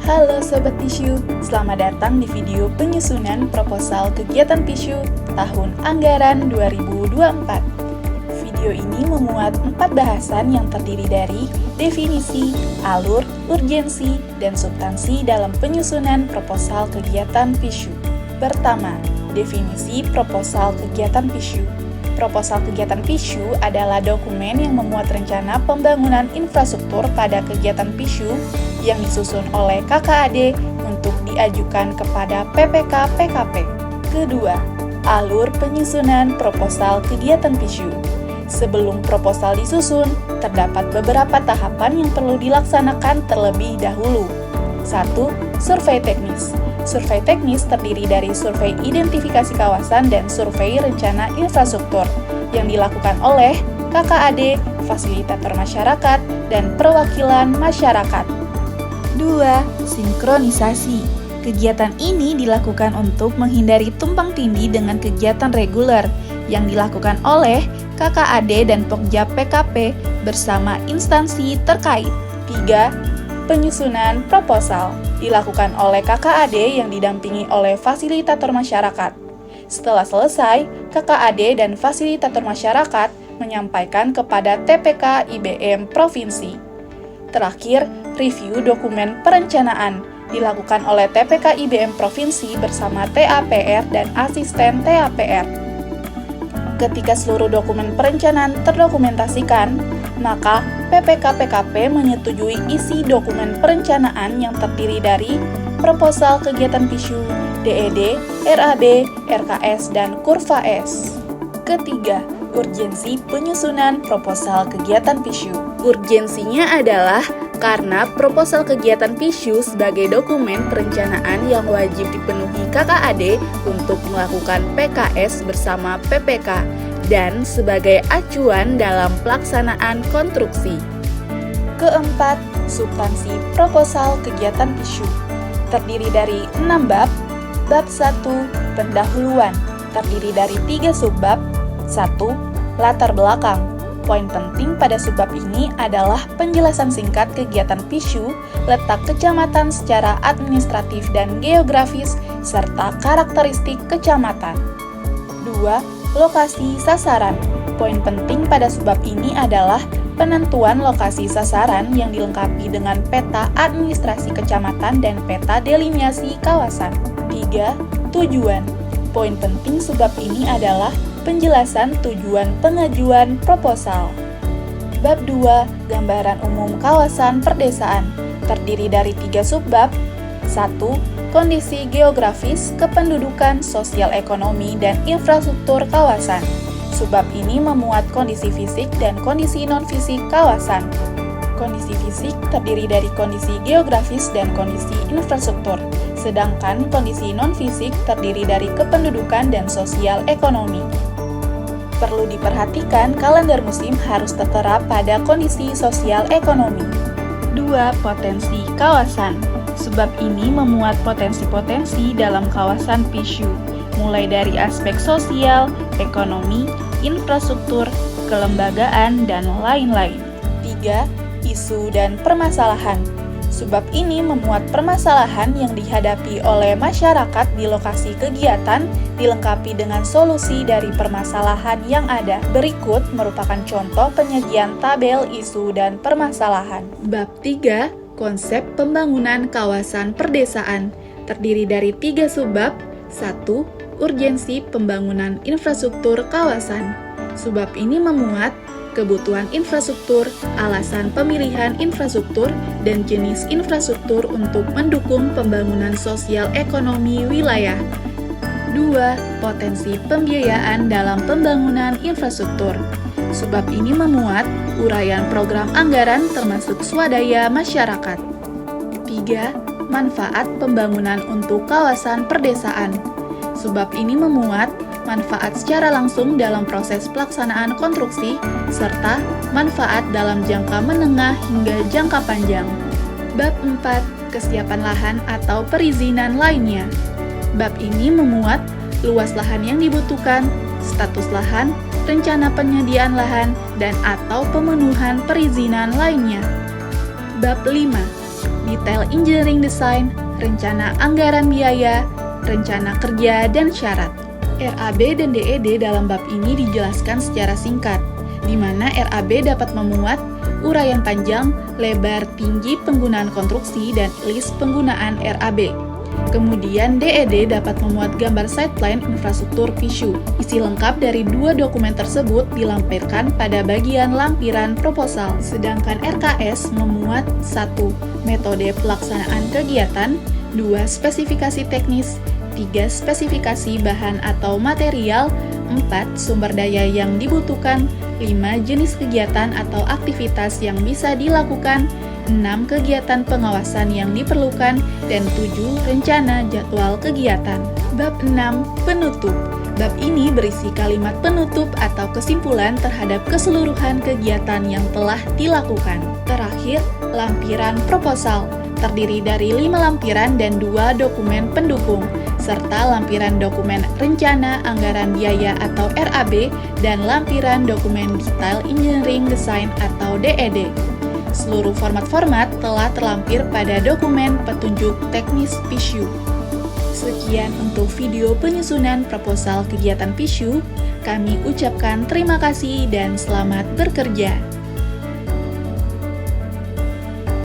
Halo Sobat Tisu, selamat datang di video penyusunan proposal kegiatan Tisu tahun anggaran 2024. Video ini memuat 4 bahasan yang terdiri dari definisi, alur, urgensi, dan substansi dalam penyusunan proposal kegiatan Tisu. Pertama, definisi proposal kegiatan Tisu. Proposal kegiatan PISU adalah dokumen yang memuat rencana pembangunan infrastruktur pada kegiatan PISU yang disusun oleh KKAD untuk diajukan kepada PPK-PKP. Kedua, alur penyusunan proposal kegiatan PISU. Sebelum proposal disusun, terdapat beberapa tahapan yang perlu dilaksanakan terlebih dahulu. 1. Survei teknis. Survei teknis terdiri dari survei identifikasi kawasan dan survei rencana infrastruktur yang dilakukan oleh KKAD, fasilitator masyarakat, dan perwakilan masyarakat. 2. Sinkronisasi. Kegiatan ini dilakukan untuk menghindari tumpang tindih dengan kegiatan reguler yang dilakukan oleh KKAD dan Pokja PKP bersama instansi terkait. 3. Penyusunan proposal dilakukan oleh KKAD yang didampingi oleh fasilitator masyarakat. Setelah selesai, KKAD dan fasilitator masyarakat menyampaikan kepada TPK IBM Provinsi. Terakhir, review dokumen perencanaan dilakukan oleh TPK IBM Provinsi bersama TAPR dan asisten TAPR. Ketika seluruh dokumen perencanaan terdokumentasikan, maka PPK-PKP menyetujui isi dokumen perencanaan yang terdiri dari proposal kegiatan PISU, DED, RAB, RKS, dan Kurva S. Ketiga, urgensi penyusunan proposal kegiatan PISU. Urgensinya adalah karena proposal kegiatan PISU sebagai dokumen perencanaan yang wajib dipenuhi KKAD untuk melakukan PKS bersama PPK dan sebagai acuan dalam pelaksanaan konstruksi. Keempat, substansi proposal kegiatan PISU. Terdiri dari 6 bab. Bab 1, pendahuluan, terdiri dari 3 subbab. 1. Latar belakang. Poin penting pada subbab ini adalah penjelasan singkat kegiatan PISU, letak kecamatan secara administratif dan geografis, serta karakteristik kecamatan. 2. Lokasi sasaran. Poin penting pada subbab ini adalah penentuan lokasi sasaran yang dilengkapi dengan peta administrasi kecamatan dan peta deliniasi kawasan. 3. Tujuan. Poin penting subbab ini adalah penjelasan tujuan pengajuan proposal. Bab 2. Gambaran umum kawasan perdesaan. Terdiri dari 3 subbab. 1. Kondisi geografis, kependudukan, sosial ekonomi, dan infrastruktur kawasan. Subbab ini memuat kondisi fisik dan kondisi non-fisik kawasan. Kondisi fisik terdiri dari kondisi geografis dan kondisi infrastruktur, sedangkan kondisi non-fisik terdiri dari kependudukan dan sosial ekonomi. Perlu diperhatikan, kalender musim harus tertera pada kondisi sosial ekonomi. 2. Potensi kawasan. Subbab ini memuat potensi-potensi dalam kawasan PISU, mulai dari aspek sosial, ekonomi, infrastruktur, kelembagaan, dan lain-lain. 3. Isu dan permasalahan. Subbab ini memuat permasalahan yang dihadapi oleh masyarakat di lokasi kegiatan, dilengkapi dengan solusi dari permasalahan yang ada. Berikut merupakan contoh penyajian tabel isu dan permasalahan. Bab 3. Konsep pembangunan kawasan perdesaan. Terdiri dari 3 subbab. 1. Urgensi pembangunan infrastruktur kawasan. Subbab ini memuat kebutuhan infrastruktur, alasan pemilihan infrastruktur, dan jenis infrastruktur untuk mendukung pembangunan sosial ekonomi wilayah. 2. Potensi pembiayaan dalam pembangunan infrastruktur. Subbab ini memuat uraian program anggaran termasuk swadaya masyarakat. 3. Manfaat pembangunan untuk kawasan perdesaan. Subbab ini memuat manfaat secara langsung dalam proses pelaksanaan konstruksi, serta manfaat dalam jangka menengah hingga jangka panjang. Bab 4. Kesiapan lahan atau perizinan lainnya. Bab ini memuat luas lahan yang dibutuhkan, status lahan, rencana penyediaan lahan, dan atau pemenuhan perizinan lainnya. Bab 5. detail engineering design, rencana anggaran biaya, rencana kerja, dan syarat. RAB dan DED dalam bab ini dijelaskan secara singkat, di mana RAB dapat memuat uraian panjang, lebar, tinggi penggunaan konstruksi, dan list penggunaan RAB. Kemudian DED dapat memuat gambar site plan infrastruktur PISU. Isi lengkap dari dua dokumen tersebut dilampirkan pada bagian lampiran proposal. Sedangkan RKS memuat 1. Metode pelaksanaan kegiatan, 2. Spesifikasi teknis, 3. Spesifikasi bahan atau material, 4. Sumber daya yang dibutuhkan, 5. Jenis kegiatan atau aktivitas yang bisa dilakukan, 6. Kegiatan pengawasan yang diperlukan, dan 7. Rencana jadwal kegiatan. Bab 6. Penutup. Bab ini berisi kalimat penutup atau kesimpulan terhadap keseluruhan kegiatan yang telah dilakukan. Terakhir, lampiran proposal. Terdiri dari 5 lampiran dan 2 dokumen pendukung, serta lampiran dokumen rencana anggaran biaya atau RAB, dan lampiran dokumen detail engineering design atau DED. Seluruh format-format telah terlampir pada dokumen petunjuk teknis PISU. Sekian untuk video penyusunan proposal kegiatan PISU. Kami ucapkan terima kasih dan selamat bekerja.